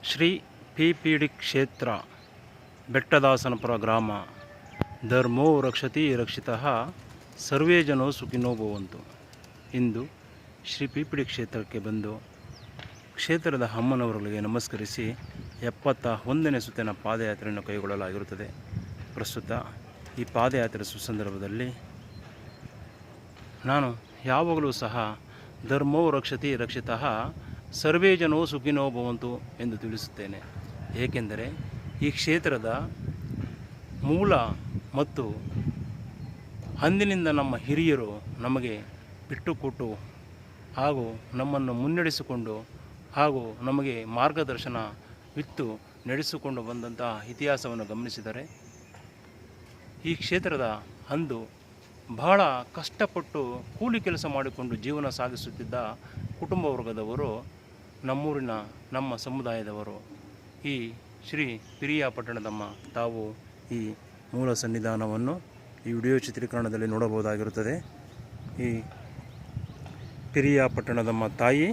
ಶ್ರೀ ಪಿಪಿಡಿ ಕ್ಷೇತ್ರ ಬೆಟ್ಟದಾಸನಪುರ ಗ್ರಾಮ. ಧರ್ಮೋ ರಕ್ಷತಿ ರಕ್ಷಿತಃ ಸರ್ವೇ ಜನೋ ಸುಖಿನೋ ಭವಂತು. ಇಂದು ಶ್ರೀ ಪಿಪಿಡಿ ಕ್ಷೇತ್ರಕ್ಕೆ ಬಂದು ಕ್ಷೇತ್ರದ ಅಮ್ಮನವರುಗಳಿಗೆ ನಮಸ್ಕರಿಸಿ 71ನೇ ಸುತ್ತಿನ ಪಾದಯಾತ್ರೆಯನ್ನು ಕೈಗೊಳ್ಳಲಾಗಿರುತ್ತದೆ. ಪ್ರಸ್ತುತ ಈ ಪಾದಯಾತ್ರೆ ಸುಸಂದರ್ಭದಲ್ಲಿ ನಾನು ಯಾವಾಗಲೂ ಸಹ ಧರ್ಮೋ ರಕ್ಷತಿ ರಕ್ಷಿತಃ ಸರ್ವೇ ಜನೋ ಸುಖಿನೋ ಭವಂತು ಎಂದು ತಿಳಿಸುತ್ತೇನೆ. ಏಕೆಂದರೆ ಈ ಕ್ಷೇತ್ರದ ಮೂಲ ಮತ್ತು ಅಂದಿನಿಂದ ನಮ್ಮ ಹಿರಿಯರು ನಮಗೆ ಬಿಟ್ಟುಕೊಟ್ಟು ಹಾಗೂ ನಮ್ಮನ್ನು ಮುನ್ನಡೆಸಿಕೊಂಡು ಹಾಗೂ ನಮಗೆ ಮಾರ್ಗದರ್ಶನವಿತ್ತು ನಡೆಸಿಕೊಂಡು ಬಂದಂತಹ ಇತಿಹಾಸವನ್ನು ಗಮನಿಸಿದರೆ ಈ ಕ್ಷೇತ್ರದ ಅಂದು ಬಹಳ ಕಷ್ಟಪಟ್ಟು ಕೂಲಿ ಕೆಲಸ ಮಾಡಿಕೊಂಡು ಜೀವನ ಸಾಗಿಸುತ್ತಿದ್ದ ಕುಟುಂಬ ವರ್ಗದವರು ನಮ್ಮೂರಿನ ನಮ್ಮ ಸಮುದಾಯದವರು ಈ ಶ್ರೀ ಪಿರಿಯಾಪಟ್ಟಣದಮ್ಮ ತಾವು ಈ ಮೂಲ ಸನ್ನಿಧಾನವನ್ನು ಈ ವಿಡಿಯೋ ಚಿತ್ರೀಕರಣದಲ್ಲಿ ನೋಡಬಹುದಾಗಿರುತ್ತದೆ. ಈ ಪಿರಿಯಾಪಟ್ಟಣದಮ್ಮ ತಾಯಿ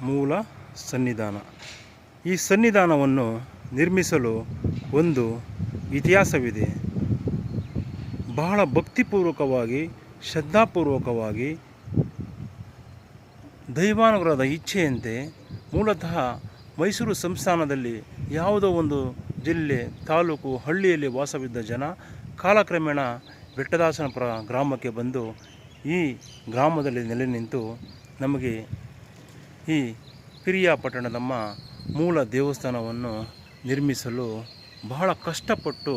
ಮೂಲ ಸನ್ನಿಧಾನ. ಈ ಸನ್ನಿಧಾನವನ್ನು ನಿರ್ಮಿಸಲು ಒಂದು ಇತಿಹಾಸವಿದೆ. ಬಹಳ ಭಕ್ತಿಪೂರ್ವಕವಾಗಿ ಶ್ರದ್ಧಾಪೂರ್ವಕವಾಗಿ ದೈವಾನುಗ್ರಹದ ಇಚ್ಛೆಯಂತೆ ಮೂಲತಃ ಮೈಸೂರು ಸಂಸ್ಥಾನದಲ್ಲಿ ಯಾವುದೋ ಒಂದು ಜಿಲ್ಲೆ ತಾಲೂಕು ಹಳ್ಳಿಯಲ್ಲಿ ವಾಸವಿದ್ದ ಜನ ಕಾಲಕ್ರಮೇಣ ಬೆಟ್ಟದಾಸನಪುರ ಗ್ರಾಮಕ್ಕೆ ಬಂದು ಈ ಗ್ರಾಮದಲ್ಲಿ ನೆಲೆ ನಿಂತು ನಮಗೆ ಈ ಪಿರಿಯಾಪಟ್ಟಣದಮ್ಮ ಮೂಲ ದೇವಸ್ಥಾನವನ್ನು ನಿರ್ಮಿಸಲು ಬಹಳ ಕಷ್ಟಪಟ್ಟು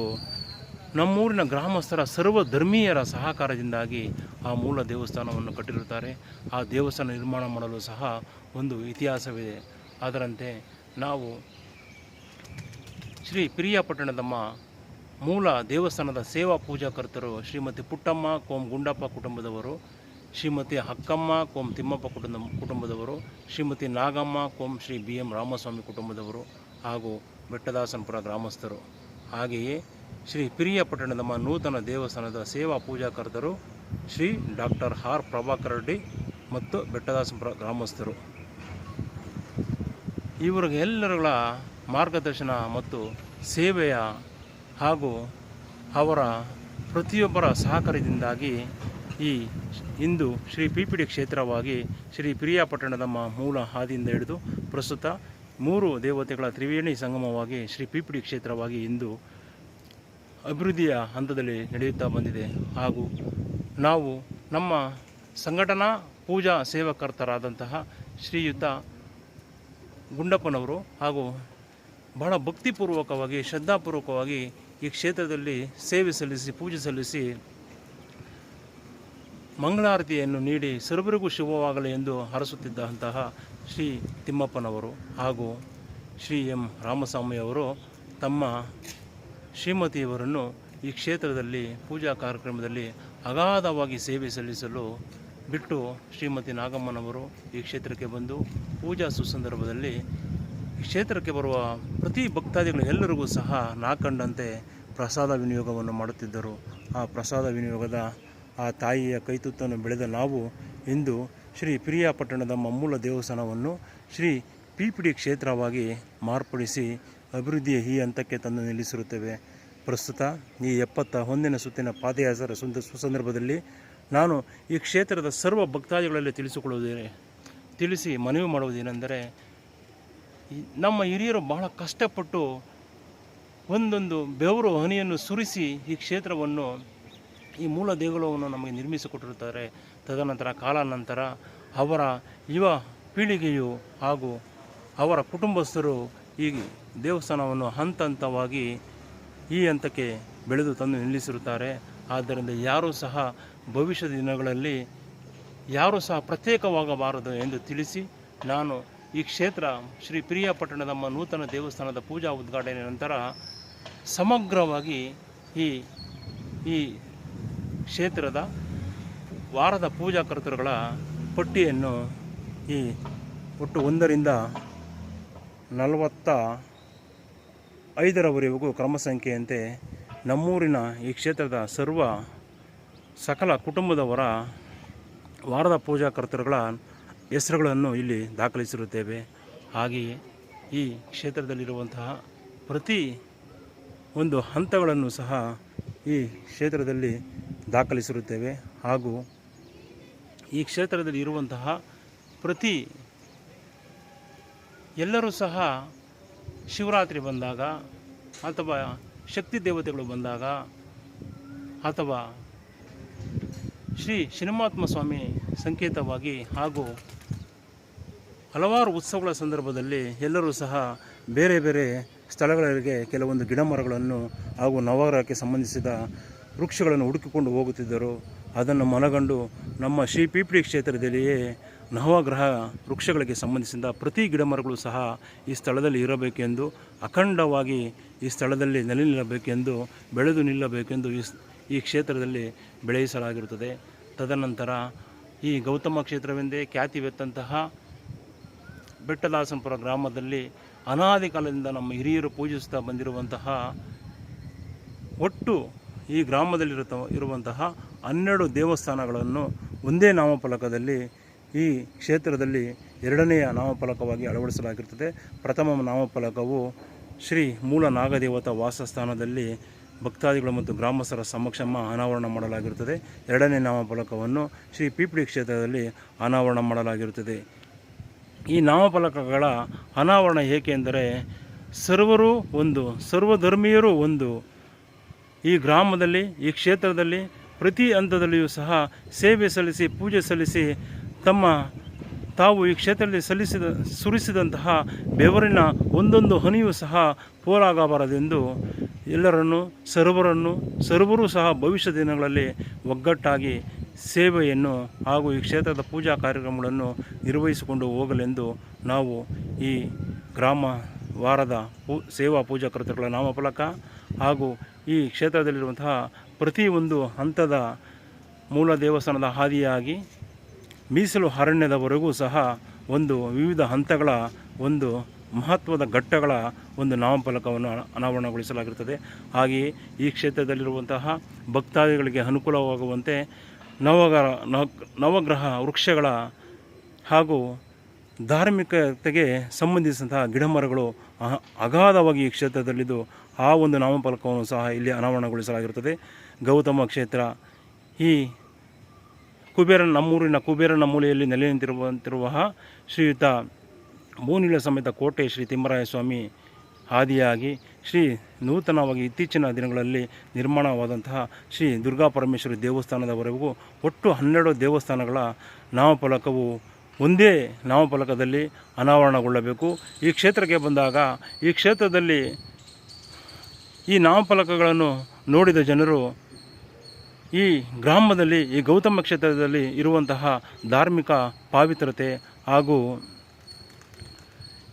ನಮ್ಮೂರಿನ ಗ್ರಾಮಸ್ಥರ ಸರ್ವಧರ್ಮೀಯರ ಸಹಕಾರದಿಂದಾಗಿ ಆ ಮೂಲ ದೇವಸ್ಥಾನವನ್ನು ಕಟ್ಟಿರುತ್ತಾರೆ. ಆ ದೇವಸ್ಥಾನ ನಿರ್ಮಾಣ ಮಾಡಲು ಸಹ ಒಂದು ಇತಿಹಾಸವಿದೆ. ಅದರಂತೆ ನಾವು ಶ್ರೀ ಪಿರಿಯಾಪಟ್ಟಣದಮ್ಮ ಮೂಲ ದೇವಸ್ಥಾನದ ಸೇವಾ ಪೂಜಾಕರ್ತರು ಶ್ರೀಮತಿ ಪುಟ್ಟಮ್ಮ ಕೋಂ ಗುಂಡಪ್ಪ ಕುಟುಂಬದವರು, ಶ್ರೀಮತಿ ಅಕ್ಕಮ್ಮ ಕೋಂ ತಿಮ್ಮಪ್ಪ ಕುಟುಂಬದವರು, ಶ್ರೀಮತಿ ನಾಗಮ್ಮ ಕೋಂ ಶ್ರೀ BM ರಾಮಸ್ವಾಮಿ ಕುಟುಂಬದವರು ಹಾಗೂ ಬೆಟ್ಟದಾಸನಪುರ ಗ್ರಾಮಸ್ಥರು. ಹಾಗೆಯೇ ಶ್ರೀ ಪಿರಿಯಾಪಟ್ಟಣದಮ್ಮ ನೂತನ ದೇವಸ್ಥಾನದ ಸೇವಾ ಪೂಜಾಕರ್ತರು ಶ್ರೀ ಡಾಕ್ಟರ್ R ಪ್ರಭಾಕರ್ ರೆಡ್ಡಿ ಮತ್ತು ಬೆಟ್ಟದಾಸನಪುರ ಗ್ರಾಮಸ್ಥರು. ಇವರಿಗೆಲ್ಲರುಗಳ ಮಾರ್ಗದರ್ಶನ ಮತ್ತು ಸೇವೆಯ ಹಾಗೂ ಅವರ ಪ್ರತಿಯೊಬ್ಬರ ಸಹಕಾರದಿಂದಾಗಿ ಈ ಇಂದು ಶ್ರೀ ಪಿಪಿಡಿ ಕ್ಷೇತ್ರವಾಗಿ ಶ್ರೀ ಪಿರಿಯಾಪಟ್ಟಣದಮ್ಮ ಮೂಲ ಹಾದಿಯಿಂದ ಹಿಡಿದು ಪ್ರಸ್ತುತ 3 ದೇವತೆಗಳ ತ್ರಿವೇಣಿ ಸಂಗಮವಾಗಿ ಶ್ರೀ ಪಿಪಿಡಿ ಕ್ಷೇತ್ರವಾಗಿ ಇಂದು ಅಭಿವೃದ್ಧಿಯ ಹಂತದಲ್ಲಿ ನಡೆಯುತ್ತಾ ಬಂದಿದೆ. ಹಾಗೂ ನಾವು ನಮ್ಮ ಸಂಘಟನಾ ಪೂಜಾ ಸೇವಕರ್ತರಾದಂತಹ ಶ್ರೀಯುತ ಗುಂಡಪ್ಪನವರು ಹಾಗೂ ಬಹಳ ಭಕ್ತಿಪೂರ್ವಕವಾಗಿ ಶ್ರದ್ಧಾಪೂರ್ವಕವಾಗಿ ಈ ಕ್ಷೇತ್ರದಲ್ಲಿ ಸೇವೆ ಸಲ್ಲಿಸಿ ಪೂಜೆ ಸಲ್ಲಿಸಿ ಮಂಗಳಾರತಿಯನ್ನು ನೀಡಿ ಸರ್ವರಿಗೂ ಶುಭವಾಗಲಿ ಎಂದು ಹರಸುತ್ತಿದ್ದಂತಹ ಶ್ರೀ ತಿಮ್ಮಪ್ಪನವರು ಹಾಗೂ ಶ್ರೀ M ರಾಮಸ್ವಾಮಿಯವರು ತಮ್ಮ ಶ್ರೀಮತಿಯವರನ್ನು ಈ ಕ್ಷೇತ್ರದಲ್ಲಿ ಪೂಜಾ ಕಾರ್ಯಕ್ರಮದಲ್ಲಿ ಅಗಾಧವಾಗಿ ಸೇವೆ ಸಲ್ಲಿಸಲು ಬಿಟ್ಟು ಶ್ರೀಮತಿ ನಾಗಮ್ಮನವರು ಈ ಕ್ಷೇತ್ರಕ್ಕೆ ಬಂದು ಪೂಜಾ ಸುಸಂದರ್ಭದಲ್ಲಿ ಈ ಕ್ಷೇತ್ರಕ್ಕೆ ಬರುವ ಪ್ರತಿ ಭಕ್ತಾದಿಗಳು ಎಲ್ಲರಿಗೂ ಸಹ ನಾಕಂಡಂತೆ ಪ್ರಸಾದ ವಿನಿಯೋಗವನ್ನು ಮಾಡುತ್ತಿದ್ದರು. ಆ ಪ್ರಸಾದ ವಿನಿಯೋಗದ ಆ ತಾಯಿಯ ಕೈತುತ್ತನ್ನು ಬೆಳೆದ ನಾವು ಇಂದು ಶ್ರೀ ಪಿರಿಯಾಪಟ್ಟಣದಮ್ಮ ಮೂಲ ದೇವಸ್ಥಾನವನ್ನು ಶ್ರೀ ಪಿಪಿಡಿ ಕ್ಷೇತ್ರವಾಗಿ ಮಾರ್ಪಡಿಸಿ ಅಭಿವೃದ್ಧಿಯ ಈ ಹಂತಕ್ಕೆ ತಂದು ನಿಲ್ಲಿಸಿರುತ್ತೇವೆ. ಪ್ರಸ್ತುತ ಈ 71ನೇ ಸುತ್ತಿನ ಪಾದಯಾತ್ರೆ ಸುಸಂದರ್ಭದಲ್ಲಿ ನಾನು ಈ ಕ್ಷೇತ್ರದ ಸರ್ವ ಭಕ್ತಾದಿಗಳಲ್ಲಿ ತಿಳಿಸಿ ಮನವಿ ಮಾಡುವುದೇನೆಂದರೆ, ನಮ್ಮ ಹಿರಿಯರು ಬಹಳ ಕಷ್ಟಪಟ್ಟು ಒಂದೊಂದು ಬೆವರು ಹನಿಯನ್ನು ಸುರಿಸಿ ಈ ಕ್ಷೇತ್ರವನ್ನು ಈ ಮೂಲ ದೇಗುಲವನ್ನು ನಮಗೆ ನಿರ್ಮಿಸಿಕೊಟ್ಟಿರುತ್ತಾರೆ. ತದನಂತರ ಕಾಲಾನಂತರ ಅವರ ಯುವ ಪೀಳಿಗೆಯು ಹಾಗೂ ಅವರ ಕುಟುಂಬಸ್ಥರು ಈ ದೇವಸ್ಥಾನವನ್ನು ಹಂತ ಹಂತವಾಗಿ ಈ ಹಂತಕ್ಕೆ ಬೆಳೆದು ತಂದು ನಿಲ್ಲಿಸಿರುತ್ತಾರೆ. ಆದ್ದರಿಂದ ಯಾರೂ ಸಹ ಭವಿಷ್ಯದ ದಿನಗಳಲ್ಲಿ ಯಾರೂ ಸಹ ಪ್ರತ್ಯೇಕವಾಗಬಾರದು ಎಂದು ತಿಳಿಸಿ ನಾನು ಈ ಕ್ಷೇತ್ರ ಶ್ರೀ ಪಿರಿಯಾಪಟ್ಟಣದಮ್ಮ ನೂತನ ದೇವಸ್ಥಾನದ ಪೂಜಾ ಉದ್ಘಾಟನೆ ನಂತರ ಸಮಗ್ರವಾಗಿ ಈ ಕ್ಷೇತ್ರದ ವಾರದ ಪೂಜಾಕರ್ತರುಗಳ ಪಟ್ಟಿಯನ್ನು ಈ ಒಟ್ಟು 1ರಿಂದ 45ರವರೆಗೂ ಕ್ರಮ ಸಂಖ್ಯೆಯಂತೆ ನಮ್ಮೂರಿನ ಈ ಕ್ಷೇತ್ರದ ಸಕಲ ಕುಟುಂಬದವರ ವಾರದ ಪೂಜಾಕರ್ತರುಗಳ ಹೆಸರುಗಳನ್ನು ಇಲ್ಲಿ ದಾಖಲಿಸಿರುತ್ತೇವೆ. ಹಾಗೆಯೇ ಈ ಕ್ಷೇತ್ರದಲ್ಲಿರುವಂತಹ ಪ್ರತಿ ಒಂದು ಹಂತಗಳನ್ನು ಸಹ ಈ ಕ್ಷೇತ್ರದಲ್ಲಿ ದಾಖಲಿಸಿರುತ್ತೇವೆ. ಹಾಗೂ ಈ ಕ್ಷೇತ್ರದಲ್ಲಿ ಇರುವಂತಹ ಪ್ರತಿ ಎಲ್ಲರೂ ಸಹ ಶಿವರಾತ್ರಿ ಬಂದಾಗ ಅಥವಾ ಶಕ್ತಿ ದೇವತೆಗಳು ಬಂದಾಗ ಅಥವಾ ಶ್ರೀ ಶನಿಮಾತ್ಮ ಸ್ವಾಮಿ ಸಂಕೇತವಾಗಿ ಹಾಗೂ ಹಲವಾರು ಉತ್ಸವಗಳ ಸಂದರ್ಭದಲ್ಲಿ ಎಲ್ಲರೂ ಸಹ ಬೇರೆ ಬೇರೆ ಸ್ಥಳಗಳಿಗೆ ಕೆಲವೊಂದು ಗಿಡಮರಗಳನ್ನು ಹಾಗೂ ನವಗ್ರಹಕ್ಕೆ ಸಂಬಂಧಿಸಿದ ವೃಕ್ಷಗಳನ್ನು ಹುಡುಕಿಕೊಂಡು ಹೋಗುತ್ತಿದ್ದರು. ಅದನ್ನು ಮನಗಂಡು ನಮ್ಮ ಶ್ರೀ ಪಿಪಿಡಿ ಕ್ಷೇತ್ರದಲ್ಲಿಯೇ ನವಗ್ರಹ ವೃಕ್ಷಗಳಿಗೆ ಸಂಬಂಧಿಸಿದ ಪ್ರತಿ ಗಿಡಮರಗಳು ಸಹ ಈ ಸ್ಥಳದಲ್ಲಿ ಇರಬೇಕೆಂದು, ಅಖಂಡವಾಗಿ ಈ ಸ್ಥಳದಲ್ಲಿ ನೆಲೆ ನಿಲ್ಲಬೇಕೆಂದು, ಬೆಳೆದು ನಿಲ್ಲಬೇಕೆಂದು ಈ ಕ್ಷೇತ್ರದಲ್ಲಿ ಬೆಳೆಸಲಾಗಿರುತ್ತದೆ. ತದನಂತರ ಈ ಗೌತಮ ಕ್ಷೇತ್ರವೆಂದೇ ಖ್ಯಾತಿವೆತ್ತಂತಹ ಬೆಟ್ಟದಾಸನಪುರ ಗ್ರಾಮದಲ್ಲಿ ಅನಾದಿ ಕಾಲದಿಂದ ನಮ್ಮ ಹಿರಿಯರು ಪೂಜಿಸುತ್ತಾ ಬಂದಿರುವಂತಹ ಒಟ್ಟು ಈ ಇರುವಂತಹ 12 ದೇವಸ್ಥಾನಗಳನ್ನು ಒಂದೇ ನಾಮಫಲಕದಲ್ಲಿ ಈ ಕ್ಷೇತ್ರದಲ್ಲಿ ಎರಡನೆಯ ನಾಮಫಲಕವಾಗಿ ಅಳವಡಿಸಲಾಗಿರುತ್ತದೆ. ಪ್ರಥಮ ನಾಮಫಲಕವು ಶ್ರೀ ಮೂಲ ನಾಗದೇವತಾ ವಾಸಸ್ಥಾನದಲ್ಲಿ ಭಕ್ತಾದಿಗಳು ಮತ್ತು ಗ್ರಾಮಸ್ಥರ ಸಮಕ್ಷಮ ಅನಾವರಣ ಮಾಡಲಾಗಿರುತ್ತದೆ. ಎರಡನೇ ನಾಮಫಲಕವನ್ನು ಶ್ರೀ ಪಿಪಿಡಿ ಕ್ಷೇತ್ರದಲ್ಲಿ ಅನಾವರಣ ಮಾಡಲಾಗಿರುತ್ತದೆ. ಈ ನಾಮಫಲಕಗಳ ಅನಾವರಣ ಏಕೆಂದರೆ ಸರ್ವರು ಒಂದು, ಸರ್ವಧರ್ಮೀಯರು ಒಂದು. ಈ ಗ್ರಾಮದಲ್ಲಿ, ಈ ಕ್ಷೇತ್ರದಲ್ಲಿ ಪ್ರತಿ ಹಂತದಲ್ಲಿಯೂ ಸಹ ಸೇವೆ ಸಲ್ಲಿಸಿ, ಪೂಜೆ ಸಲ್ಲಿಸಿ, ತಾವು ಈ ಕ್ಷೇತ್ರದಲ್ಲಿ ಸುರಿಸಿದಂತಹ ಬೆವರಿನ ಒಂದೊಂದು ಹನಿಯೂ ಸಹ ಪೋಲಾಗಬಾರದೆಂದು ಎಲ್ಲರನ್ನು ಸರ್ವರೂ ಸಹ ಭವಿಷ್ಯ ದಿನಗಳಲ್ಲಿ ಒಗ್ಗಟ್ಟಾಗಿ ಸೇವೆಯನ್ನು ಹಾಗೂ ಈ ಕ್ಷೇತ್ರದ ಪೂಜಾ ಕಾರ್ಯಕ್ರಮಗಳನ್ನು ನಿರ್ವಹಿಸಿಕೊಂಡು ಹೋಗಲೆಂದು ನಾವು ಈ ಗ್ರಾಮ ವಾರದ ಸೇವಾ ಪೂಜಾ ಕರ್ತೃಗಳ ನಾಮಫಲಕ ಹಾಗೂ ಈ ಕ್ಷೇತ್ರದಲ್ಲಿರುವಂತಹ ಪ್ರತಿಯೊಂದು ಹಂತದ ಮೂಲ ದೇವಸ್ಥಾನದ ಹಾದಿಯಾಗಿ ಮೀಸಲು ಅರಣ್ಯದವರೆಗೂ ಸಹ ಒಂದು ವಿವಿಧ ಹಂತಗಳ ಒಂದು ಮಹತ್ವದ ಘಟ್ಟಗಳ ಒಂದು ನಾಮಫಲಕವನ್ನು ಅನಾವರಣಗೊಳಿಸಲಾಗಿರುತ್ತದೆ. ಹಾಗೆಯೇ ಈ ಕ್ಷೇತ್ರದಲ್ಲಿರುವಂತಹ ಭಕ್ತಾದಿಗಳಿಗೆ ಅನುಕೂಲವಾಗುವಂತೆ ನವಗ್ರಹ ವೃಕ್ಷಗಳ ಹಾಗೂ ಧಾರ್ಮಿಕತೆಗೆ ಸಂಬಂಧಿಸಿದಂತಹ ಗಿಡಮರಗಳು ಅಗಾಧವಾಗಿ ಈ ಕ್ಷೇತ್ರದಲ್ಲಿದ್ದು ಆ ಒಂದು ನಾಮಫಲಕವನ್ನು ಸಹ ಇಲ್ಲಿ ಅನಾವರಣಗೊಳಿಸಲಾಗಿರುತ್ತದೆ. ಗೌತಮ ಕ್ಷೇತ್ರ ಈ ನಮ್ಮೂರಿನ ಕುಬೇರನ ಮೂಲೆಯಲ್ಲಿ ನೆಲೆ ನಿಂತಿರುವ ಶ್ರೀಯುತ ಮೂನಿಲ ಸಮೇತ ಕೋಟೆ ಶ್ರೀ ತಿಮ್ಮರಾಯ ಸ್ವಾಮಿ ಆದಿಯಾಗಿ ನೂತನವಾಗಿ ಇತ್ತೀಚಿನ ದಿನಗಳಲ್ಲಿ ನಿರ್ಮಾಣವಾದಂತಹ ಶ್ರೀ ದುರ್ಗಾ ಪರಮೇಶ್ವರಿ ದೇವಸ್ಥಾನದವರೆಗೂ ಒಟ್ಟು 12 ದೇವಸ್ಥಾನಗಳ ನಾಮಫಲಕವು ಒಂದೇ ನಾಮಫಲಕದಲ್ಲಿ ಅನಾವರಣಗೊಳ್ಳಬೇಕು. ಈ ಕ್ಷೇತ್ರಕ್ಕೆ ಬಂದಾಗ ಈ ಕ್ಷೇತ್ರದಲ್ಲಿ ಈ ನಾಮಫಲಕಗಳನ್ನು ನೋಡಿದ ಜನರು ಈ ಗ್ರಾಮದಲ್ಲಿ, ಈ ಗೌತಮ ಕ್ಷೇತ್ರದಲ್ಲಿ ಇರುವಂತಹ ಧಾರ್ಮಿಕ ಪಾವಿತ್ರತೆ ಹಾಗೂ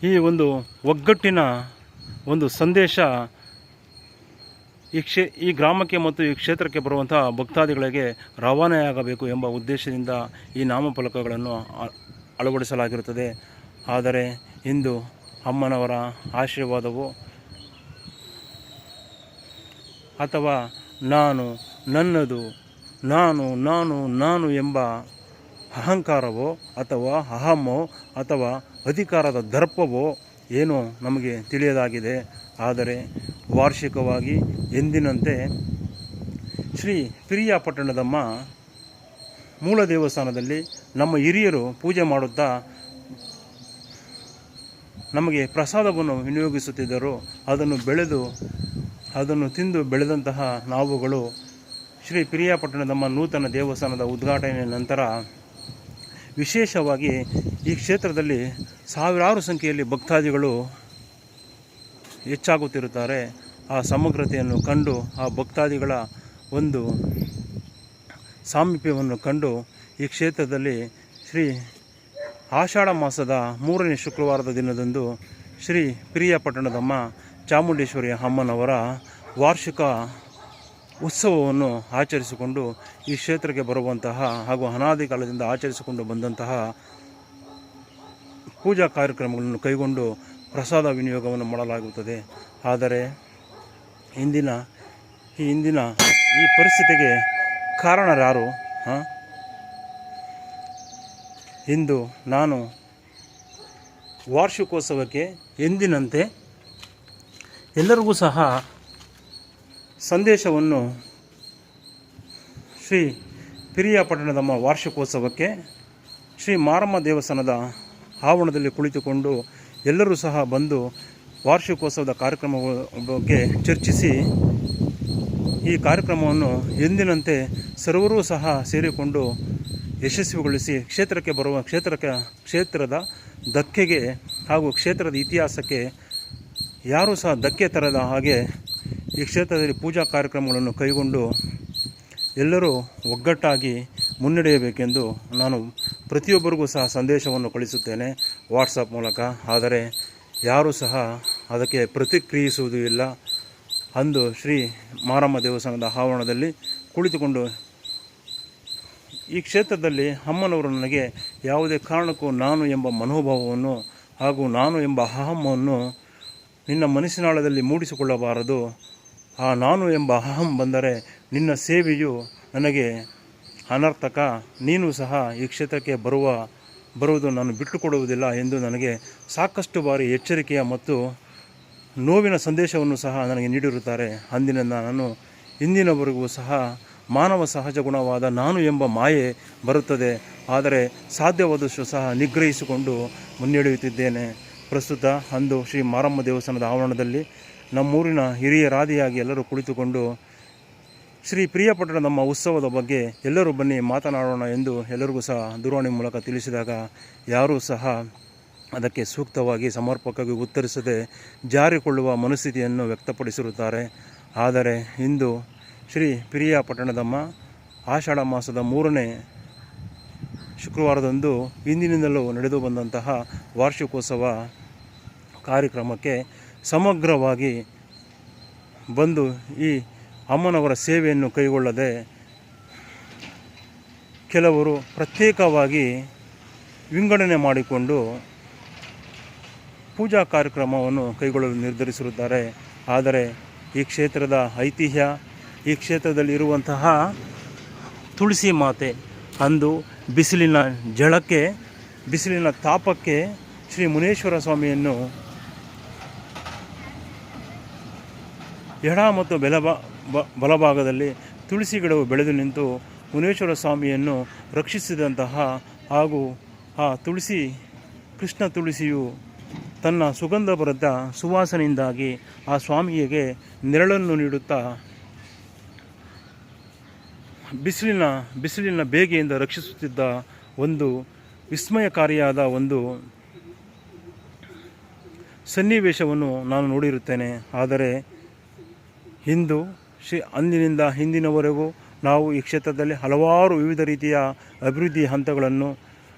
ಈ ಒಂದು ಒಗ್ಗಟ್ಟಿನ ಒಂದು ಸಂದೇಶ ಈ ಗ್ರಾಮಕ್ಕೆ ಮತ್ತು ಈ ಕ್ಷೇತ್ರಕ್ಕೆ ಬರುವಂತಹ ಭಕ್ತಾದಿಗಳಿಗೆ ರವಾನೆಯಾಗಬೇಕು ಎಂಬ ಉದ್ದೇಶದಿಂದ ಈ ನಾಮಫಲಕಗಳನ್ನು ಅಳವಡಿಸಲಾಗಿರುತ್ತದೆ. ಆದರೆ ಇಂದು ಅಮ್ಮನವರ ಆಶೀರ್ವಾದವು ಅಥವಾ ನನ್ನದು, ನಾನು ಎಂಬ ಅಹಂಕಾರವೋ ಅಥವಾ ಅಹಮೋ ಅಥವಾ ಅಧಿಕಾರದ ದರ್ಪವೋ ಏನೋ ನಮಗೆ ತಿಳಿಯದಾಗಿದೆ. ಆದರೆ ವಾರ್ಷಿಕವಾಗಿ ಎಂದಿನಂತೆ ಶ್ರೀ ಪಿರಿಯಾಪಟ್ಟಣದಮ್ಮ ಮೂಲ ದೇವಸ್ಥಾನದಲ್ಲಿ ನಮ್ಮ ಹಿರಿಯರು ಪೂಜೆ ಮಾಡುತ್ತಾ ನಮಗೆ ಪ್ರಸಾದವನ್ನು ವಿನಿಯೋಗಿಸುತ್ತಿದ್ದರು. ಅದನ್ನು ತಿಂದು ಬೆಳೆದಂತಹ ನಾವುಗಳು ಶ್ರೀ ಪಿರಿಯಾಪಟ್ಟಣದಮ್ಮ ನೂತನ ದೇವಸ್ಥಾನದ ಉದ್ಘಾಟನೆಯ ನಂತರ ವಿಶೇಷವಾಗಿ ಈ ಕ್ಷೇತ್ರದಲ್ಲಿ ಸಾವಿರಾರು ಸಂಖ್ಯೆಯಲ್ಲಿ ಭಕ್ತಾದಿಗಳು ಹೆಚ್ಚಾಗುತ್ತಿರುತ್ತಾರೆ. ಆ ಸಮಗ್ರತೆಯನ್ನು ಕಂಡು, ಆ ಭಕ್ತಾದಿಗಳ ಒಂದು ಸಾಮೀಪ್ಯವನ್ನು ಕಂಡು ಈ ಕ್ಷೇತ್ರದಲ್ಲಿ ಆಷಾಢ ಮಾಸದ 3ನೇ ಶುಕ್ರವಾರದ ದಿನದಂದು ಶ್ರೀ ಪಿರಿಯಾಪಟ್ಟಣದಮ್ಮ ಚಾಮುಂಡೇಶ್ವರಿ ಅಮ್ಮನವರ ವಾರ್ಷಿಕ ಉತ್ಸವವನ್ನು ಆಚರಿಸಿಕೊಂಡು ಈ ಕ್ಷೇತ್ರಕ್ಕೆ ಬರುವಂತಹ ಹಾಗೂ ಅನಾದಿ ಕಾಲದಿಂದ ಆಚರಿಸಿಕೊಂಡು ಬಂದಂತಹ ಪೂಜಾ ಕಾರ್ಯಕ್ರಮಗಳನ್ನು ಕೈಗೊಂಡು ಪ್ರಸಾದ ವಿನಿಯೋಗವನ್ನು ಮಾಡಲಾಗುತ್ತದೆ. ಆದರೆ ಇಂದಿನ ಈ ಪರಿಸ್ಥಿತಿಗೆ ಕಾರಣರಾರು? ಇಂದು ನಾನು ವಾರ್ಷಿಕೋತ್ಸವಕ್ಕೆ ಎಂದಿನಂತೆ ಎಲ್ಲರಿಗೂ ಸಹ ಸಂದೇಶವನ್ನು ಶ್ರೀ ಪಿರಿಯಾಪಟ್ಟಣದಮ್ಮ ವಾರ್ಷಿಕೋತ್ಸವಕ್ಕೆ ಶ್ರೀ ಮಾರಮ್ಮ ದೇವಸ್ಥಾನದ ಆವರಣದಲ್ಲಿ ಕುಳಿತುಕೊಂಡು ಎಲ್ಲರೂ ಸಹ ಬಂದು ವಾರ್ಷಿಕೋತ್ಸವದ ಕಾರ್ಯಕ್ರಮಗಳ ಬಗ್ಗೆ ಚರ್ಚಿಸಿ ಈ ಕಾರ್ಯಕ್ರಮವನ್ನು ಎಂದಿನಂತೆ ಸರ್ವರೂ ಸಹ ಸೇರಿಕೊಂಡು ಯಶಸ್ವಿಗೊಳಿಸಿ ಕ್ಷೇತ್ರದ ಧಕ್ಕೆಗೆ ಹಾಗೂ ಕ್ಷೇತ್ರದ ಇತಿಹಾಸಕ್ಕೆ ಯಾರೂ ಸಹ ಧಕ್ಕೆ ತರದ ಹಾಗೆ ಈ ಕ್ಷೇತ್ರದಲ್ಲಿ ಪೂಜಾ ಕಾರ್ಯಕ್ರಮಗಳನ್ನು ಕೈಗೊಂಡು ಎಲ್ಲರೂ ಒಗ್ಗಟ್ಟಾಗಿ ಮುನ್ನಡೆಯಬೇಕೆಂದು ನಾನು ಪ್ರತಿಯೊಬ್ಬರಿಗೂ ಸಹ ಸಂದೇಶವನ್ನು ಕಳಿಸುತ್ತೇನೆ ವಾಟ್ಸಪ್ ಮೂಲಕ. ಆದರೆ ಯಾರೂ ಸಹ ಅದಕ್ಕೆ ಪ್ರತಿಕ್ರಿಯಿಸುವುದೂ ಇಲ್ಲ. ಅಂದು ಶ್ರೀ ಮಾರಮ್ಮ ದೇವಸ್ಥಾನದ ಆವರಣದಲ್ಲಿ ಕುಳಿತುಕೊಂಡು ಈ ಕ್ಷೇತ್ರದಲ್ಲಿ ಅಮ್ಮನವರು ನನಗೆ ಯಾವುದೇ ಕಾರಣಕ್ಕೂ ನಾನು ಎಂಬ ಮನೋಭಾವವನ್ನು ಹಾಗೂ ನಾನು ಎಂಬ ಅಹಮ್ಮವನ್ನು ನಿನ್ನ ಮನಸ್ಸಿನಾಳದಲ್ಲಿ ಮೂಡಿಸಿಕೊಳ್ಳಬಾರದು. ಆ ನಾನು ಎಂಬ ಅಹಂ ಬಂದರೆ ನಿನ್ನ ಸೇವೆಯು ನನಗೆ ಅನರ್ಥಕ. ನೀನು ಸಹ ಈ ಕ್ಷೇತ್ರಕ್ಕೆ ಬರುವುದು ನಾನು ಬಿಟ್ಟುಕೊಡುವುದಿಲ್ಲ ಎಂದು ನನಗೆ ಸಾಕಷ್ಟು ಬಾರಿ ಎಚ್ಚರಿಕೆಯ ಮತ್ತು ನೋವಿನ ಸಂದೇಶವನ್ನು ಸಹ ನನಗೆ ನೀಡಿರುತ್ತಾರೆ. ಅಂದಿನಿಂದ ನಾನು ಇಂದಿನವರೆಗೂ ಸಹ ಮಾನವ ಸಹಜ ಗುಣವಾದ ನಾನು ಎಂಬ ಮಾಯೆ ಬರುತ್ತದೆ, ಆದರೆ ಸಾಧ್ಯವಾದಷ್ಟು ಸಹ ನಿಗ್ರಹಿಸಿಕೊಂಡು ಮುನ್ನಡೆಯುತ್ತಿದ್ದೇನೆ. ಪ್ರಸ್ತುತ ಅಂದು ಶ್ರೀ ಮಾರಮ್ಮ ದೇವಸ್ಥಾನದ ಆವರಣದಲ್ಲಿ ನಮ್ಮೂರಿನ ಹಿರಿಯರಾದಿಯಾಗಿ ಎಲ್ಲರೂ ಕುಳಿತುಕೊಂಡು ಶ್ರೀ ಪಿರಿಯಾಪಟ್ಟಣದಮ್ಮ ಉತ್ಸವದ ಬಗ್ಗೆ ಎಲ್ಲರೂ ಬನ್ನಿ ಮಾತನಾಡೋಣ ಎಂದು ಎಲ್ಲರಿಗೂ ಸಹ ದೂರವಾಣಿ ಮೂಲಕ ತಿಳಿಸಿದಾಗ ಯಾರೂ ಸಹ ಅದಕ್ಕೆ ಸೂಕ್ತವಾಗಿ ಸಮರ್ಪಕವಾಗಿ ಉತ್ತರಿಸದೆ ಜಾರಿಕೊಳ್ಳುವ ಮನಸ್ಥಿತಿಯನ್ನು ವ್ಯಕ್ತಪಡಿಸಿರುತ್ತಾರೆ. ಆದರೆ ಇಂದು ಶ್ರೀ ಪಿರಿಯಾಪಟ್ಟಣದಮ್ಮ ಆಷಾಢ ಮಾಸದ 3ನೇ ಶುಕ್ರವಾರದಂದು ಇಂದಿನಿಂದಲೂ ನಡೆದು ಬಂದಂತಹ ವಾರ್ಷಿಕೋತ್ಸವ ಕಾರ್ಯಕ್ರಮಕ್ಕೆ ಸಮಗ್ರವಾಗಿ ಬಂದು ಈ ಅಮ್ಮನವರ ಸೇವೆಯನ್ನು ಕೈಗೊಳ್ಳದೆ ಕೆಲವರು ಪ್ರತ್ಯೇಕವಾಗಿ ವಿಂಗಡಣೆ ಮಾಡಿಕೊಂಡು ಪೂಜಾ ಕಾರ್ಯಕ್ರಮವನ್ನು ಕೈಗೊಳ್ಳಲು ನಿರ್ಧರಿಸಿರುತ್ತಾರೆ. ಆದರೆ ಈ ಕ್ಷೇತ್ರದ ಐತಿಹ್ಯ, ಈ ಕ್ಷೇತ್ರದಲ್ಲಿರುವಂತಹ ತುಳಸಿ ಮಾತೆ ಅಂದು ಬಿಸಿಲಿನ ಝಳಕ್ಕೆ, ಬಿಸಿಲಿನ ತಾಪಕ್ಕೆ ಶ್ರೀ ಮುನೇಶ್ವರ ಸ್ವಾಮಿಯನ್ನು ಎಡ ಮತ್ತು ಬಲಭಾಗದಲ್ಲಿ ತುಳಸಿ ಗಿಡವು ಬೆಳೆದು ನಿಂತು ಮುನೇಶ್ವರ ಸ್ವಾಮಿಯನ್ನು ರಕ್ಷಿಸಿದಂತಹ ಹಾಗೂ ಆ ತುಳಸಿ ಕೃಷ್ಣ ತುಳಸಿಯು ತನ್ನ ಸುಗಂಧಭರಿತ ಸುವಾಸನೆಯಿಂದಾಗಿ ಆ ಸ್ವಾಮಿಗೆ ನೆರಳನ್ನು ನೀಡುತ್ತಾ ಬಿಸಿಲಿನ ಬೇಗೆಯಿಂದ ರಕ್ಷಿಸುತ್ತಿದ್ದ ಒಂದು ವಿಸ್ಮಯಕಾರಿಯಾದ ಒಂದು ಸನ್ನಿವೇಶವನ್ನು ನಾನು ನೋಡಿರುತ್ತೇನೆ. ಆದರೆ ಅಂದಿನಿಂದ ಹಿಂದಿನವರೆಗೂ ನಾವು ಈ ಕ್ಷೇತ್ರದಲ್ಲಿ ಹಲವಾರು ವಿವಿಧ ರೀತಿಯ ಅಭಿವೃದ್ಧಿ ಹಂತಗಳನ್ನು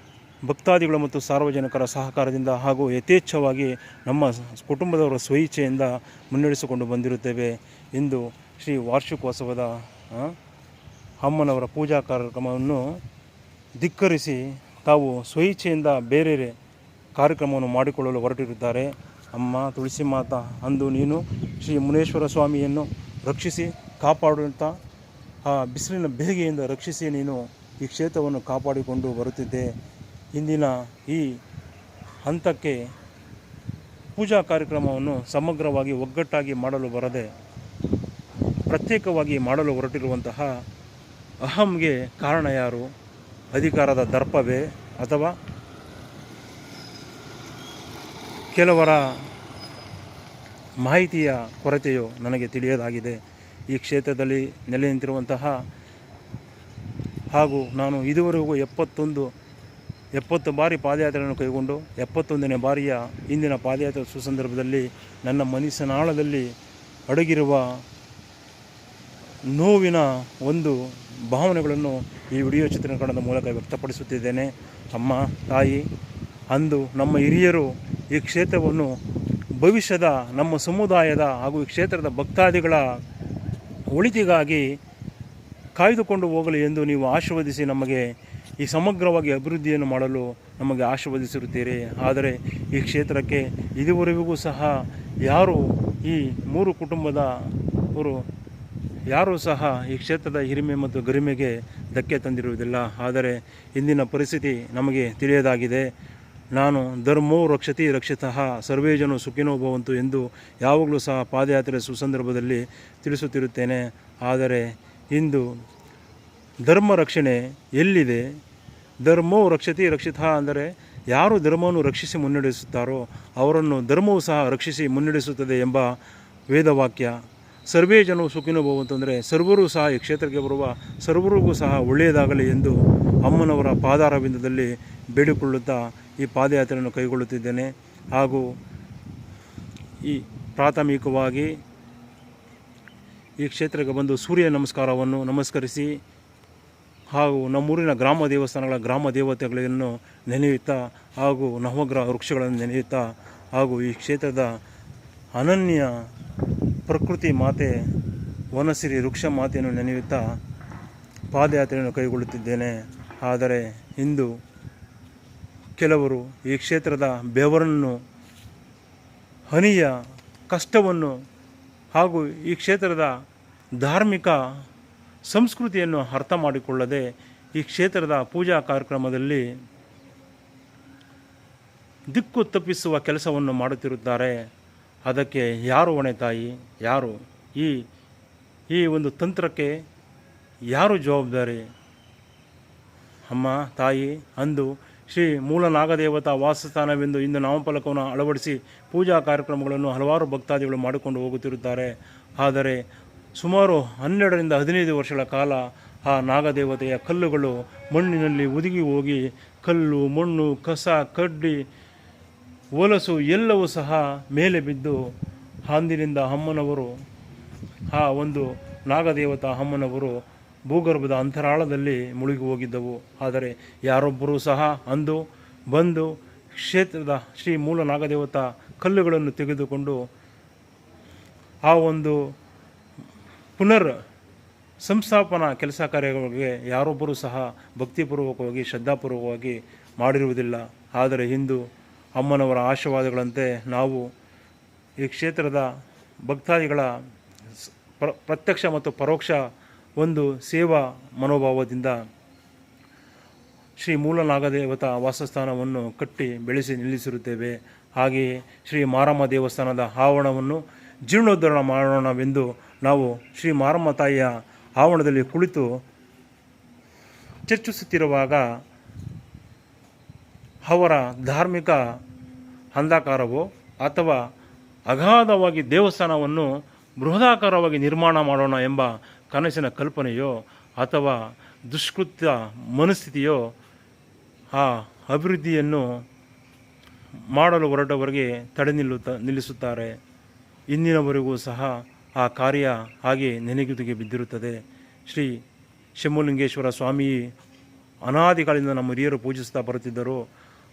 ಭಕ್ತಾದಿಗಳು ಮತ್ತು ಸಾರ್ವಜನಿಕರ ಸಹಕಾರದಿಂದ ಹಾಗೂ ಯಥೇಚ್ಛವಾಗಿ ನಮ್ಮ ಕುಟುಂಬದವರ ಸ್ವಇಚ್ಛೆಯಿಂದ ಮುನ್ನಡೆಸಿಕೊಂಡು ಬಂದಿರುತ್ತೇವೆ. ಇಂದು ಶ್ರೀ ವಾರ್ಷಿಕೋತ್ಸವದ ಅಮ್ಮನವರ ಪೂಜಾ ಕಾರ್ಯಕ್ರಮವನ್ನು ಧಿಕ್ಕರಿಸಿ ತಾವು ಸ್ವಇಚ್ಛೆಯಿಂದ ಬೇರೆ ಕಾರ್ಯಕ್ರಮವನ್ನು ಮಾಡಿಕೊಳ್ಳಲು ಹೊರಟಿರುತ್ತಾರೆ. ಅಮ್ಮ ತುಳಸಿ ಮಾತಾ, ಅಂದು ನೀನು ಶ್ರೀ ಮುನೇಶ್ವರ ಸ್ವಾಮಿಯನ್ನು ರಕ್ಷಿಸಿ ಕಾಪಾಡುತ್ತಾ ಆ ಬಿಸಿಲಿನ ಬೇಗೆಯಿಂದ ರಕ್ಷಿಸಿ ನೀನು ಈ ಕ್ಷೇತ್ರವನ್ನು ಕಾಪಾಡಿಕೊಂಡು ಬರುತ್ತಿದ್ದೆ. ಇಂದಿನ ಈ ಹಂತಕ್ಕೆ ಪೂಜಾ ಕಾರ್ಯಕ್ರಮವನ್ನು ಸಮಗ್ರವಾಗಿ ಒಗ್ಗಟ್ಟಾಗಿ ಮಾಡಲು ಬರದೆ ಪ್ರತ್ಯೇಕವಾಗಿ ಮಾಡಲು ಹೊರಟಿರುವಂತಹ ಅಹಂಗೆ ಕಾರಣ ಯಾರು? ಅಧಿಕಾರದ ದರ್ಪವೇ ಅಥವಾ ಕೆಲವರ ಮಾಹಿತಿಯ ಕೊರತೆಯೋ ನನಗೆ ತಿಳಿಯದಾಗಿದೆ. ಈ ಕ್ಷೇತ್ರದಲ್ಲಿ ನೆಲೆ ನಿಂತಿರುವಂತಹ ಹಾಗೂ ನಾನು ಇದುವರೆಗೂ 70 ಬಾರಿ ಪಾದಯಾತ್ರೆಯನ್ನು ಕೈಗೊಂಡು 71ನೇ ಬಾರಿಯ ಇಂದಿನ ಪಾದಯಾತ್ರೆ ಸುಸಂದರ್ಭದಲ್ಲಿ ನನ್ನ ಮನಸ್ಸಿನಾಳದಲ್ಲಿ ಅಡಗಿರುವ ನೋವಿನ ಒಂದು ಭಾವನೆಗಳನ್ನು ಈ ವಿಡಿಯೋ ಚಿತ್ರೀಕರಣದ ಮೂಲಕ ವ್ಯಕ್ತಪಡಿಸುತ್ತಿದ್ದೇನೆ. ಅಮ್ಮ ತಾಯಿ, ಅಂದು ನಮ್ಮ ಹಿರಿಯರು ಈ ಕ್ಷೇತ್ರವನ್ನು ಭವಿಷ್ಯದ ನಮ್ಮ ಸಮುದಾಯದ ಹಾಗೂ ಈ ಕ್ಷೇತ್ರದ ಭಕ್ತಾದಿಗಳ ಒಳಿತಿಗಾಗಿ ಕಾಯ್ದುಕೊಂಡು ಹೋಗಲಿ ಎಂದು ನೀವು ಆಶೀರ್ವದಿಸಿ ನಮಗೆ ಈ ಸಮಗ್ರವಾಗಿ ಅಭಿವೃದ್ಧಿಯನ್ನು ಮಾಡಲು ನಮಗೆ ಆಶೀರ್ವದಿಸಿರುತ್ತೀರಿ. ಆದರೆ ಈ ಕ್ಷೇತ್ರಕ್ಕೆ ಇದುವರೆಗೂ ಸಹ ಯಾರು ಈ 3 ಕುಟುಂಬದವರು ಯಾರೂ ಸಹ ಈ ಕ್ಷೇತ್ರದ ಹಿರಿಮೆ ಮತ್ತು ಗರಿಮೆಗೆ ಧಕ್ಕೆ ತಂದಿರುವುದಿಲ್ಲ. ಆದರೆ ಇಂದಿನ ಪರಿಸ್ಥಿತಿ ನಮಗೆ ತಿಳಿಯದಾಗಿದೆ. ನಾನು ಧರ್ಮೋ ರಕ್ಷತಿ ರಕ್ಷಿತಃ ಸರ್ವೇ ಜನ ಸುಖಿನೋ ಭವಂತು ಎಂದು ಯಾವಾಗಲೂ ಸಹ ಪಾದಯಾತ್ರೆ ಸುಸಂದರ್ಭದಲ್ಲಿ ತಿಳಿಸುತ್ತಿರುತ್ತೇನೆ. ಆದರೆ ಇಂದು ಧರ್ಮ ರಕ್ಷಣೆ ಎಲ್ಲಿದೆ? ಧರ್ಮೋ ರಕ್ಷತಿ ರಕ್ಷಿತಃ ಅಂದರೆ ಯಾರು ಧರ್ಮವನ್ನು ರಕ್ಷಿಸಿ ಮುನ್ನಡೆಸುತ್ತಾರೋ ಅವರನ್ನು ಧರ್ಮವು ಸಹ ರಕ್ಷಿಸಿ ಮುನ್ನಡೆಸುತ್ತದೆ ಎಂಬ ವೇದವಾಕ್ಯ. ಸರ್ವೇ ಜನವು ಸುಖಿನೋ ಭವಂತು ಅಂದರೆ ಸರ್ವರೂ ಸಹ ಈ ಕ್ಷೇತ್ರಕ್ಕೆ ಬರುವ ಸರ್ವರಿಗೂ ಸಹ ಒಳ್ಳೆಯದಾಗಲಿ ಎಂದು ಅಮ್ಮನವರ ಪಾದಾರವಿಂದದಲ್ಲಿ ಬೇಡಿಕೊಳ್ಳುತ್ತಾ ಈ ಪಾದಯಾತ್ರೆಯನ್ನು ಕೈಗೊಳ್ಳುತ್ತಿದ್ದೇನೆ. ಹಾಗೂ ಈ ಪ್ರಾಥಮಿಕವಾಗಿ ಈ ಕ್ಷೇತ್ರಕ್ಕೆ ಬಂದು ಸೂರ್ಯ ನಮಸ್ಕಾರವನ್ನು ನಮಸ್ಕರಿಸಿ ಹಾಗೂ ನಮ್ಮೂರಿನ ಗ್ರಾಮ ದೇವಸ್ಥಾನಗಳ ಗ್ರಾಮ ದೇವತೆಗಳನ್ನು ನೆನೆಯುತ್ತಾ ಹಾಗೂ ನವಗ್ರಹ ವೃಕ್ಷಗಳನ್ನು ನೆನೆಯುತ್ತಾ ಹಾಗೂ ಈ ಕ್ಷೇತ್ರದ ಅನನ್ಯ ಪ್ರಕೃತಿ ಮಾತೆ ವನಸಿರಿ ವೃಕ್ಷ ಮಾತೆಯನ್ನು ನೆನೆಯುತ್ತಾ ಪಾದಯಾತ್ರೆಯನ್ನು ಕೈಗೊಳ್ಳುತ್ತಿದ್ದೇನೆ. ಆದರೆ ಇಂದು ಕೆಲವರು ಈ ಕ್ಷೇತ್ರದ ಬೆವರನ್ನು, ಹನಿಯ ಕಷ್ಟವನ್ನು ಹಾಗೂ ಈ ಕ್ಷೇತ್ರದ ಧಾರ್ಮಿಕ ಸಂಸ್ಕೃತಿಯನ್ನು ಅರ್ಥ ಮಾಡಿಕೊಳ್ಳದೆ ಈ ಕ್ಷೇತ್ರದ ಪೂಜಾ ಕಾರ್ಯಕ್ರಮದಲ್ಲಿ ದಿಕ್ಕು ತಪ್ಪಿಸುವ ಕೆಲಸವನ್ನು ಮಾಡುತ್ತಿರುತ್ತಾರೆ. ಅದಕ್ಕೆ ಯಾರು ಹೊಣೆ ತಾಯಿ? ಯಾರು ಈ ಒಂದು ತಂತ್ರಕ್ಕೆ ಯಾರು ಜವಾಬ್ದಾರಿ? ಅಮ್ಮ ತಾಯಿ, ಅಂದು ಶ್ರೀ ಮೂಲ ನಾಗದೇವತಾ ವಾಸಸ್ಥಾನವೆಂದು ಇಂದು ನಾಮಫಲಕವನ್ನು ಅಳವಡಿಸಿ ಪೂಜಾ ಕಾರ್ಯಕ್ರಮಗಳನ್ನು ಹಲವಾರು ಭಕ್ತಾದಿಗಳು ಮಾಡಿಕೊಂಡು ಹೋಗುತ್ತಿರುತ್ತಾರೆ. ಆದರೆ ಸುಮಾರು 12ರಿಂದ 15 ವರ್ಷಗಳ ಕಾಲ ಆ ನಾಗದೇವತೆಯ ಕಲ್ಲುಗಳು ಮಣ್ಣಿನಲ್ಲಿ ಒದಗಿ ಹೋಗಿ ಕಲ್ಲು, ಮಣ್ಣು, ಕಸ, ಕಡ್ಡಿ, ಹೊಲಸು ಎಲ್ಲವೂ ಸಹ ಮೇಲೆ ಬಿದ್ದು ಅಂದಿನಿಂದ ಅಮ್ಮನವರು, ಆ ಒಂದು ನಾಗದೇವತಾ ಅಮ್ಮನವರು ಭೂಗರ್ಭದ ಅಂತರಾಳದಲ್ಲಿ ಮುಳುಗಿ ಹೋಗಿದ್ದವು. ಆದರೆ ಯಾರೊಬ್ಬರೂ ಸಹ ಅಂದು ಬಂದು ಕ್ಷೇತ್ರದ ಶ್ರೀ ಮೂಲ ನಾಗದೇವತಾ ಕಲ್ಲುಗಳನ್ನು ತೆಗೆದುಕೊಂಡು ಆ ಒಂದು ಪುನರ್ ಸಂಸ್ಥಾಪನಾ ಕೆಲಸ ಕಾರ್ಯಗಳಿಗೆ ಯಾರೊಬ್ಬರೂ ಸಹ ಭಕ್ತಿಪೂರ್ವಕವಾಗಿ ಶ್ರದ್ಧಾಪೂರ್ವಕವಾಗಿ ಮಾಡಿರುವುದಿಲ್ಲ. ಆದರೆ ಇಂದು ಅಮ್ಮನವರ ಆಶೀರ್ವಾದಗಳಂತೆ ನಾವು ಈ ಕ್ಷೇತ್ರದ ಭಕ್ತಾದಿಗಳ ಪ್ರತ್ಯಕ್ಷ ಮತ್ತು ಪರೋಕ್ಷ ಒಂದು ಸೇವಾ ಮನೋಭಾವದಿಂದ ಶ್ರೀ ಮೂಲ ನಾಗದೇವತಾ ವಾಸಸ್ಥಾನವನ್ನು ಕಟ್ಟಿ ಬೆಳೆಸಿ ನಿಲ್ಲಿಸಿರುತ್ತೇವೆ. ಹಾಗೆಯೇ ಶ್ರೀ ಮಾರಮ್ಮ ದೇವಸ್ಥಾನದ ಆವರಣವನ್ನು ಜೀರ್ಣೋದ್ಧಾರ ಮಾಡೋಣವೆಂದು ನಾವು ಶ್ರೀ ಮಾರಮ್ಮ ತಾಯಿಯ ಆವರಣದಲ್ಲಿ ಕುಳಿತು ಚರ್ಚಿಸುತ್ತಿರುವಾಗ ಅವರ ಧಾರ್ಮಿಕ ಅಂಧಕಾರವೋ ಅಥವಾ ಅಗಾಧವಾಗಿ ದೇವಸ್ಥಾನವನ್ನು ಬೃಹದಾಕಾರವಾಗಿ ನಿರ್ಮಾಣ ಮಾಡೋಣ ಎಂಬ ಕನಸಿನ ಕಲ್ಪನೆಯೋ ಅಥವಾ ದುಷ್ಕೃತ್ಯ ಮನಸ್ಥಿತಿಯೋ ಆ ಅಭಿವೃದ್ಧಿಯನ್ನು ಮಾಡಲು ಹೊರಟವರಿಗೆ ತಡೆ ನಿಲ್ಲಿಸುತ್ತಾರೆ. ಇಂದಿನವರೆಗೂ ಸಹ ಆ ಕಾರ್ಯ ಹಾಗೆ ನೆನೆಗುದಿಗೆ ಬಿದ್ದಿರುತ್ತದೆ. ಶ್ರೀ ಶಂಭುಲಿಂಗೇಶ್ವರ ಸ್ವಾಮಿ ಅನಾದಿಕಾಲದಿಂದ ನಮ್ಮ ಹಿರಿಯರು ಪೂಜಿಸ್ತಾ ಬರುತ್ತಿದ್ದರು.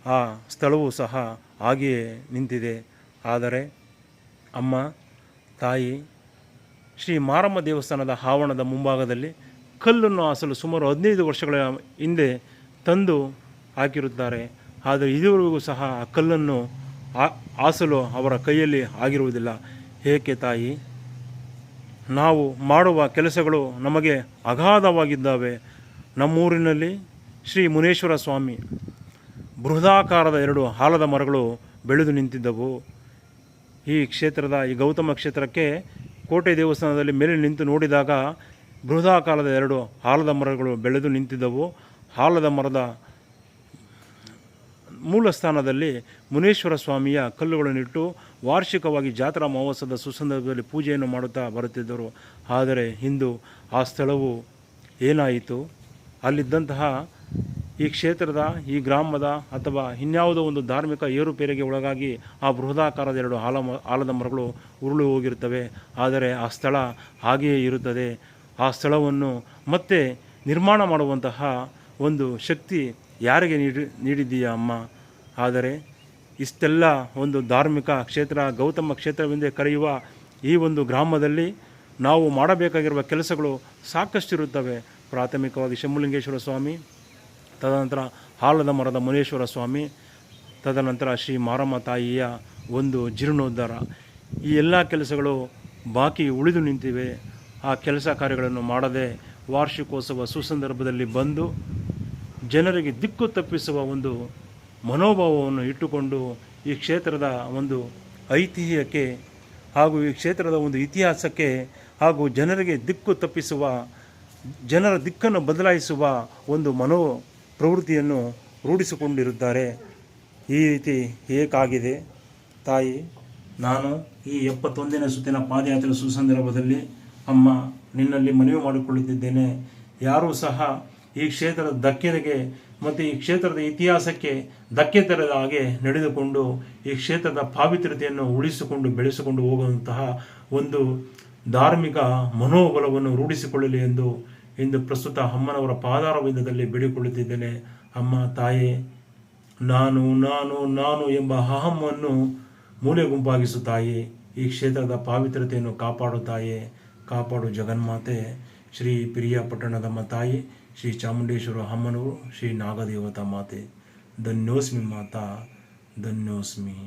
ಆ ಸ್ಥಳವೂ ಸಹ ಹಾಗೆಯೇ ನಿಂತಿದೆ. ಆದರೆ ಅಮ್ಮ ತಾಯಿ ಶ್ರೀ ಮಾರಮ್ಮ ದೇವಸ್ಥಾನದ ಆವರಣದ ಮುಂಭಾಗದಲ್ಲಿ ಕಲ್ಲನ್ನು ಹಾಸಲು ಸುಮಾರು 15 ವರ್ಷಗಳ ಹಿಂದೆ ತಂದು ಹಾಕಿರುತ್ತಾರೆ. ಆದರೆ ಇದುವರೆಗೂ ಸಹ ಆ ಕಲ್ಲನ್ನು ಹಾಸಲು ಅವರ ಕೈಯಲ್ಲಿ ಆಗಿರುವುದಿಲ್ಲ. ಏಕೆ ತಾಯಿ? ನಾವು ಮಾಡುವ ಕೆಲಸಗಳು ನಮಗೆ ಅಗಾಧವಾಗಿದ್ದಾವೆ. ನಮ್ಮೂರಿನಲ್ಲಿ ಶ್ರೀ ಮುನೇಶ್ವರ ಸ್ವಾಮಿ ಬೃಹದಾಕಾರದ 2 ಆಲದ ಮರಗಳು ಬೆಳೆದು ನಿಂತಿದ್ದವು. ಈ ಕ್ಷೇತ್ರದ ಈ ಗೌತಮ ಕ್ಷೇತ್ರಕ್ಕೆ ಕೋಟೆ ದೇವಸ್ಥಾನದಲ್ಲಿ ಮೇಲೆ ನಿಂತು ನೋಡಿದಾಗ ಬೃಹದಾಕಾರದ 2 ಆಲದ ಮರಗಳು ಬೆಳೆದು ನಿಂತಿದ್ದವು. ಆಲದ ಮರದ ಮೂಲ ಸ್ಥಾನದಲ್ಲಿ ಮುನೇಶ್ವರ ಸ್ವಾಮಿಯ ಕಲ್ಲುಗಳನ್ನಿಟ್ಟು ವಾರ್ಷಿಕವಾಗಿ ಜಾತ್ರಾ ಮಹೋತ್ಸವದ ಸುಸಂದರ್ಭದಲ್ಲಿ ಪೂಜೆಯನ್ನು ಮಾಡುತ್ತಾ ಬರುತ್ತಿದ್ದರು. ಆದರೆ ಇಂದು ಆ ಸ್ಥಳವು ಏನಾಯಿತು? ಅಲ್ಲಿದ್ದಂತಹ ಈ ಕ್ಷೇತ್ರದ ಈ ಗ್ರಾಮದ ಅಥವಾ ಇನ್ಯಾವುದೋ ಒಂದು ಧಾರ್ಮಿಕ ಏರುಪೇರಿಗೆ ಒಳಗಾಗಿ ಆ ಬೃಹದಾಕಾರದ 2 ಆಲದ ಮರಗಳು ಉರುಳಿ ಹೋಗಿರುತ್ತವೆ. ಆದರೆ ಆ ಸ್ಥಳ ಹಾಗೆಯೇ ಇರುತ್ತದೆ. ಆ ಸ್ಥಳವನ್ನು ಮತ್ತೆ ನಿರ್ಮಾಣ ಮಾಡುವಂತಹ ಒಂದು ಶಕ್ತಿ ಯಾರಿಗೆ ನೀಡಿದ್ದೀಯಾ ಅಮ್ಮ? ಆದರೆ ಇಷ್ಟೆಲ್ಲ ಒಂದು ಧಾರ್ಮಿಕ ಕ್ಷೇತ್ರ, ಗೌತಮ ಕ್ಷೇತ್ರವೆಂದೇ ಕರೆಯುವ ಈ ಒಂದು ಗ್ರಾಮದಲ್ಲಿ ನಾವು ಮಾಡಬೇಕಾಗಿರುವ ಕೆಲಸಗಳು ಸಾಕಷ್ಟಿರುತ್ತವೆ. ಪ್ರಾಥಮಿಕವಾಗಿ ಶಂಭುಲಿಂಗೇಶ್ವರ ಸ್ವಾಮಿ, ತದನಂತರ ಆಲದ ಮರದ ಮುನೇಶ್ವರ ಸ್ವಾಮಿ, ತದನಂತರ ಶ್ರೀ ಮಾರಮ್ಮ ತಾಯಿಯ ಒಂದು ಜೀರ್ಣೋದ್ಧಾರ. ಈ ಎಲ್ಲ ಕೆಲಸಗಳು ಬಾಕಿ ಉಳಿದು ನಿಂತಿವೆ. ಆ ಕೆಲಸ ಕಾರ್ಯಗಳನ್ನು ಮಾಡದೆ ವಾರ್ಷಿಕೋತ್ಸವ ಸುಸಂದರ್ಭದಲ್ಲಿ ಬಂದು ಜನರಿಗೆ ದಿಕ್ಕು ತಪ್ಪಿಸುವ ಒಂದು ಮನೋಭಾವವನ್ನು ಇಟ್ಟುಕೊಂಡು ಈ ಕ್ಷೇತ್ರದ ಒಂದು ಐತಿಹ್ಯಕ್ಕೆ ಹಾಗೂ ಈ ಕ್ಷೇತ್ರದ ಒಂದು ಇತಿಹಾಸಕ್ಕೆ ಹಾಗೂ ಜನರಿಗೆ ದಿಕ್ಕು ತಪ್ಪಿಸುವ, ಜನರ ದಿಕ್ಕನ್ನು ಬದಲಾಯಿಸುವ ಒಂದು ಪ್ರವೃತ್ತಿಯನ್ನು ರೂಢಿಸಿಕೊಂಡಿರುತ್ತಾರೆ. ಈ ರೀತಿ ಏಕಾಗಿದೆ ತಾಯಿ. ನಾನು ಈ 71ನೇ ಸುತ್ತಿನ ಪಾದಯಾತ್ರೆ ಸುಸಂದರ್ಭದಲ್ಲಿ ಅಮ್ಮ ನಿನ್ನಲ್ಲಿ ಮನವಿ ಮಾಡಿಕೊಳ್ಳುತ್ತಿದ್ದೇನೆ. ಯಾರೂ ಸಹ ಈ ಕ್ಷೇತ್ರದ ಧಕ್ಕೆಗೆ ಮತ್ತು ಈ ಕ್ಷೇತ್ರದ ಇತಿಹಾಸಕ್ಕೆ ಧಕ್ಕೆ ತರದ ಹಾಗೆ ನಡೆದುಕೊಂಡು ಈ ಕ್ಷೇತ್ರದ ಪಾವಿತ್ರ್ಯತೆಯನ್ನು ಉಳಿಸಿಕೊಂಡು ಬೆಳೆಸಿಕೊಂಡು ಹೋಗುವಂತಹ ಒಂದು ಧಾರ್ಮಿಕ ಮನೋಬಲವನ್ನು ರೂಢಿಸಿಕೊಳ್ಳಲಿ ಎಂದು ಇಂದು ಪ್ರಸ್ತುತ ಅಮ್ಮನವರ ಪಾದಾರವಿಂದದಲ್ಲಿ ಬೇಡಿಕೊಳ್ಳುತ್ತಿದ್ದೇನೆ. ಅಮ್ಮ ತಾಯೇ, ನಾನು ನಾನು ನಾನು ಎಂಬ ಅಹಮ್ಮನ್ನು ಮೂಲೆ ಗುಂಪಾಗಿಸು ತಾಯಿ. ಈ ಕ್ಷೇತ್ರದ ಪಾವಿತ್ರ್ಯತೆಯನ್ನು ಕಾಪಾಡು ತಾಯೇ, ಕಾಪಾಡು ಜಗನ್ಮಾತೆ. ಶ್ರೀ ಪಿರಿಯಾಪಟ್ಟಣದಮ್ಮ ತಾಯಿ, ಶ್ರೀ ಚಾಮುಂಡೇಶ್ವರ ಅಮ್ಮನವರು, ಶ್ರೀ ನಾಗದೇವತಾ ಮಾತೆ. ಧನ್ಯೋಸ್ಮಿ ಮಾತಾ, ಧನ್ಯೋಸ್ಮಿ.